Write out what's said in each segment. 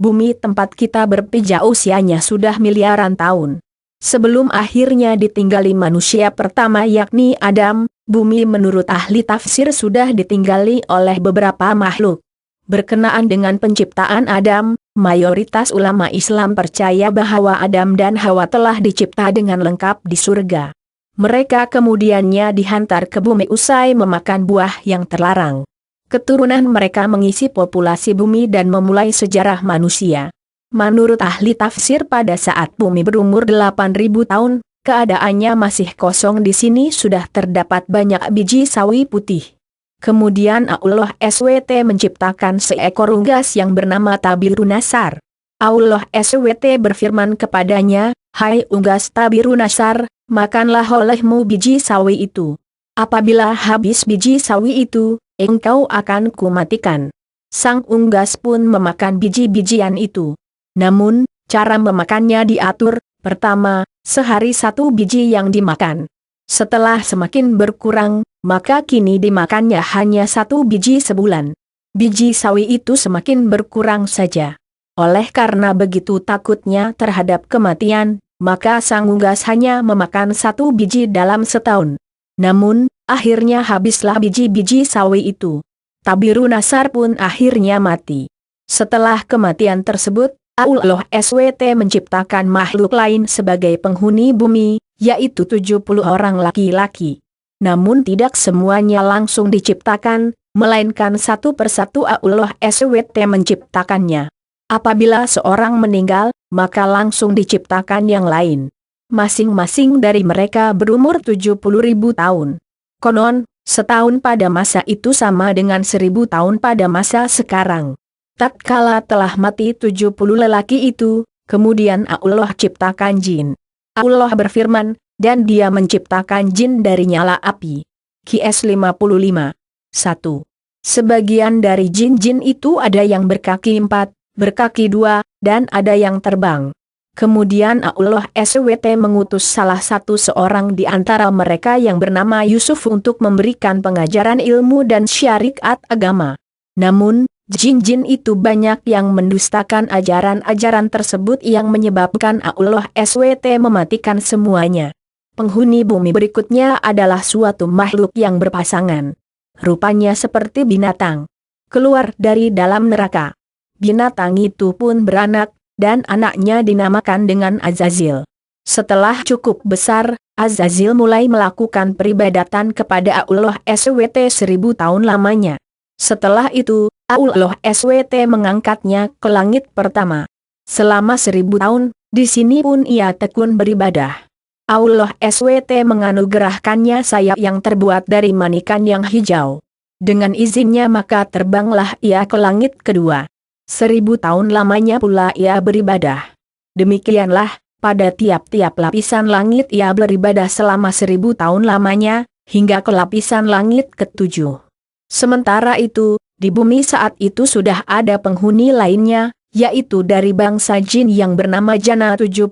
bumi tempat kita berpijak usianya sudah miliaran tahun. Sebelum akhirnya ditinggali manusia pertama yakni Adam, bumi menurut ahli tafsir sudah ditinggali oleh beberapa makhluk. Berkenaan dengan penciptaan Adam, mayoritas ulama Islam percaya bahwa Adam dan Hawa telah dicipta dengan lengkap di surga. Mereka kemudiannya dihantar ke bumi usai memakan buah yang terlarang. Keturunan mereka mengisi populasi bumi dan memulai sejarah manusia. Menurut ahli tafsir pada saat bumi berumur 8.000 tahun, keadaannya masih kosong di sini sudah terdapat banyak biji sawi putih. Kemudian Allah SWT menciptakan seekor unggas yang bernama Tabirunasar. Allah SWT berfirman kepadanya, "Hai unggas Tabirunasar, makanlah olehmu biji sawi itu. Apabila habis biji sawi itu, engkau akan kumatikan." Sang unggas pun memakan biji-bijian itu. Namun, cara memakannya diatur, pertama, sehari 1 biji yang dimakan. Setelah semakin berkurang, maka kini dimakannya hanya 1 biji sebulan. Biji sawi itu semakin berkurang saja. Oleh karena begitu takutnya terhadap kematian, maka sang unggas hanya memakan 1 biji dalam setahun. Namun, akhirnya habislah biji-biji sawi itu. Tabirunasar pun akhirnya mati. Setelah kematian tersebut, Allah SWT menciptakan makhluk lain sebagai penghuni bumi, yaitu 70 orang laki-laki. Namun tidak semuanya langsung diciptakan, melainkan satu persatu Allah SWT menciptakannya. Apabila seorang meninggal, maka langsung diciptakan yang lain. Masing-masing dari mereka berumur 70.000 tahun. Konon, setahun pada masa itu sama dengan 1000 tahun pada masa sekarang. Tatkala telah mati 70 lelaki itu, kemudian Allah ciptakan jin. Allah berfirman, dan Dia menciptakan jin dari nyala api. QS 55. 1. Sebagian dari jin-jin itu ada yang berkaki 4, berkaki 2, dan ada yang terbang. Kemudian Allah SWT mengutus salah satu seorang di antara mereka yang bernama Yusuf untuk memberikan pengajaran ilmu dan syariat agama. Namun, jin-jin itu banyak yang mendustakan ajaran-ajaran tersebut yang menyebabkan Allah SWT mematikan semuanya. Penghuni bumi berikutnya adalah suatu makhluk yang berpasangan. Rupanya seperti binatang. Keluar dari dalam neraka. Binatang itu pun beranak, dan anaknya dinamakan dengan Azazil. Setelah cukup besar, Azazil mulai melakukan peribadatan kepada Allah SWT 1000 tahun lamanya. Setelah itu, Allah SWT mengangkatnya ke langit pertama. Selama 1000 tahun, di sini pun ia tekun beribadah. Allah SWT menganugerahkannya sayap yang terbuat dari manikan yang hijau. Dengan izinnya maka terbanglah ia ke langit kedua. 1000 tahun lamanya pula ia beribadah. Demikianlah, pada tiap-tiap lapisan langit ia beribadah selama 1000 tahun lamanya, hingga ke lapisan langit ke-7. Sementara itu, di bumi saat itu sudah ada penghuni lainnya, yaitu dari bangsa jin yang bernama Jana 70.000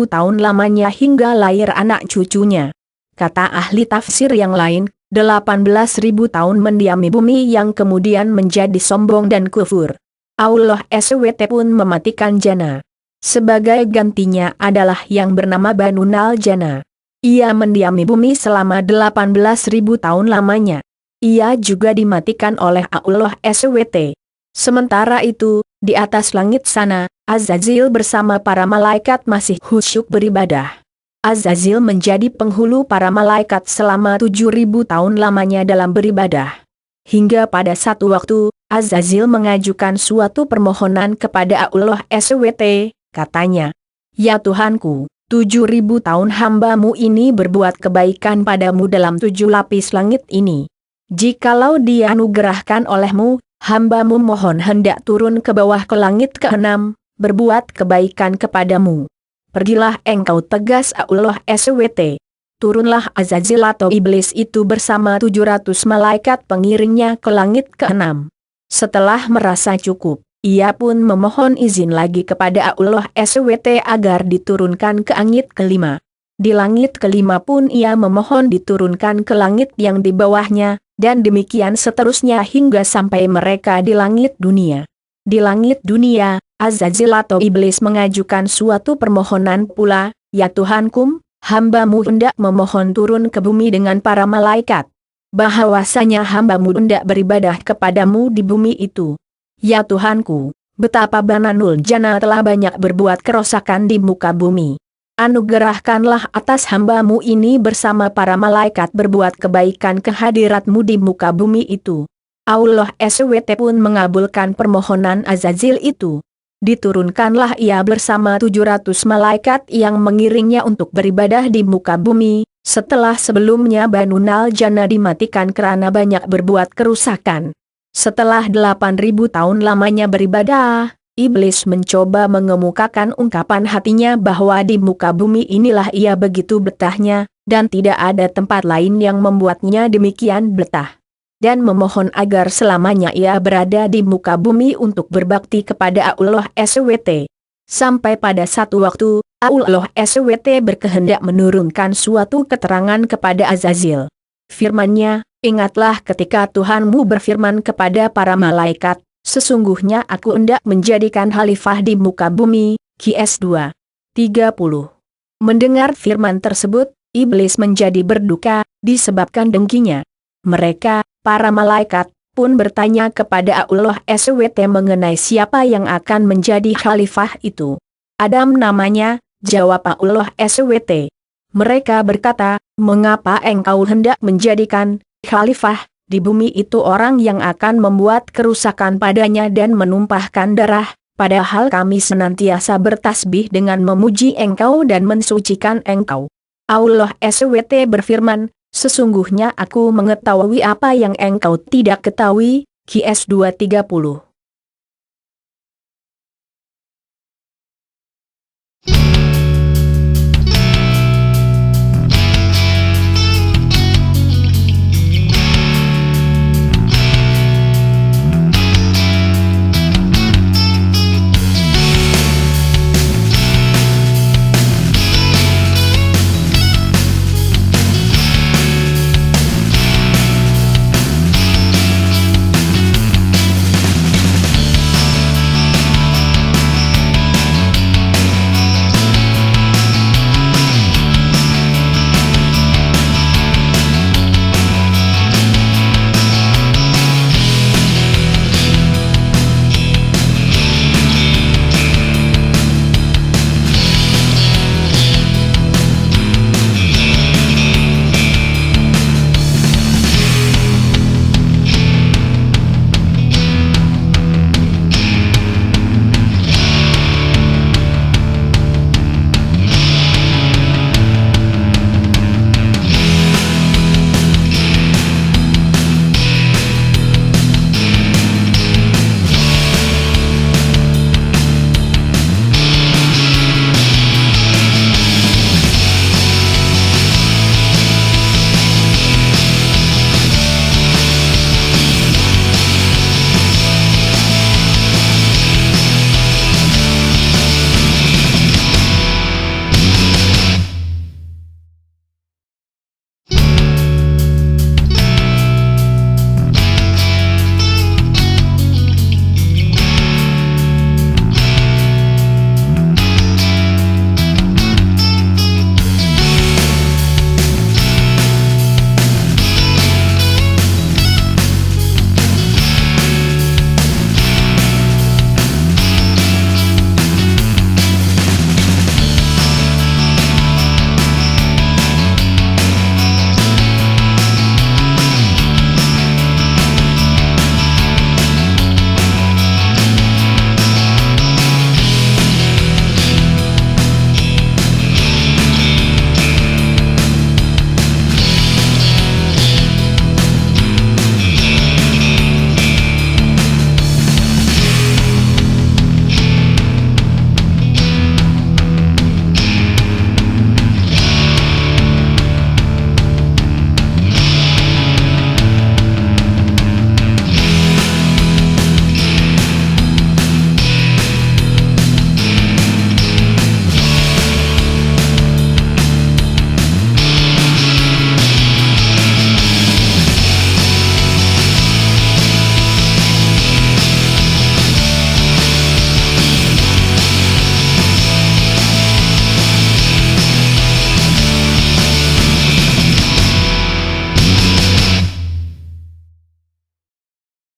tahun lamanya hingga lahir anak cucunya. Kata ahli tafsir yang lain, 18.000 tahun mendiami bumi yang kemudian menjadi sombong dan kufur. Allah SWT pun mematikan Jana. Sebagai gantinya adalah yang bernama Banunal Jana. Ia mendiami bumi selama 18.000 tahun lamanya. Ia juga dimatikan oleh Allah SWT. Sementara itu, di atas langit sana, Azazil bersama para malaikat masih khusyuk beribadah. Azazil menjadi penghulu para malaikat selama 7.000 tahun lamanya dalam beribadah. Hingga pada satu waktu, Azazil mengajukan suatu permohonan kepada Allah SWT, katanya, "Ya Tuhanku, 7.000 tahun hambamu ini berbuat kebaikan padamu dalam 7 lapis langit ini. Jikalau dianugerahkan olehmu, hambamu mohon hendak turun ke bawah ke langit ke-6, berbuat kebaikan kepadamu. Pergilah engkau," tegas Allah SWT. Turunlah Azazil atau iblis itu bersama 700 malaikat pengiringnya ke langit ke-6. Setelah merasa cukup, ia pun memohon izin lagi kepada Allah SWT agar diturunkan ke langit ke-5. Di langit ke-5 pun ia memohon diturunkan ke langit yang di bawahnya, dan demikian seterusnya hingga sampai mereka di langit dunia. Di langit dunia, Azazil atau iblis mengajukan suatu permohonan pula, "Ya Tuhanku, hamba-Mu hendak memohon turun ke bumi dengan para malaikat. Bahwasanya hamba-Mu hendak beribadah kepadamu di bumi itu. Ya Tuhanku, betapa Bananul Jana telah banyak berbuat kerosakan di muka bumi. Anugerahkanlah atas hamba-Mu ini bersama para malaikat berbuat kebaikan kehadirat-Mu di muka bumi itu." Allah SWT pun mengabulkan permohonan Azazil itu. Diturunkanlah ia bersama 700 malaikat yang mengiringnya untuk beribadah di muka bumi, setelah sebelumnya Banunal Jana dimatikan karena banyak berbuat kerusakan. Setelah 8.000 tahun lamanya beribadah, iblis mencoba mengemukakan ungkapan hatinya bahwa di muka bumi inilah ia begitu betahnya, dan tidak ada tempat lain yang membuatnya demikian betah. Dan memohon agar selamanya ia berada di muka bumi untuk berbakti kepada Allah SWT. Sampai pada satu waktu, Allah SWT berkehendak menurunkan suatu keterangan kepada Azazil. Firman-Nya, "Ingatlah ketika Tuhanmu berfirman kepada para malaikat, sesungguhnya aku hendak menjadikan khalifah di muka bumi." Qs 2:30. Mendengar firman tersebut, iblis menjadi berduka, disebabkan dengkinya. Mereka, para malaikat, pun bertanya kepada Allah SWT mengenai siapa yang akan menjadi khalifah itu. "Adam namanya," jawab Allah SWT. Mereka berkata, "Mengapa engkau hendak menjadikan khalifah di bumi itu orang yang akan membuat kerusakan padanya dan menumpahkan darah, padahal kami senantiasa bertasbih dengan memuji engkau dan mensucikan engkau?" Allah SWT berfirman, "Sesungguhnya aku mengetahui apa yang engkau tidak ketahui." Qs 2:30.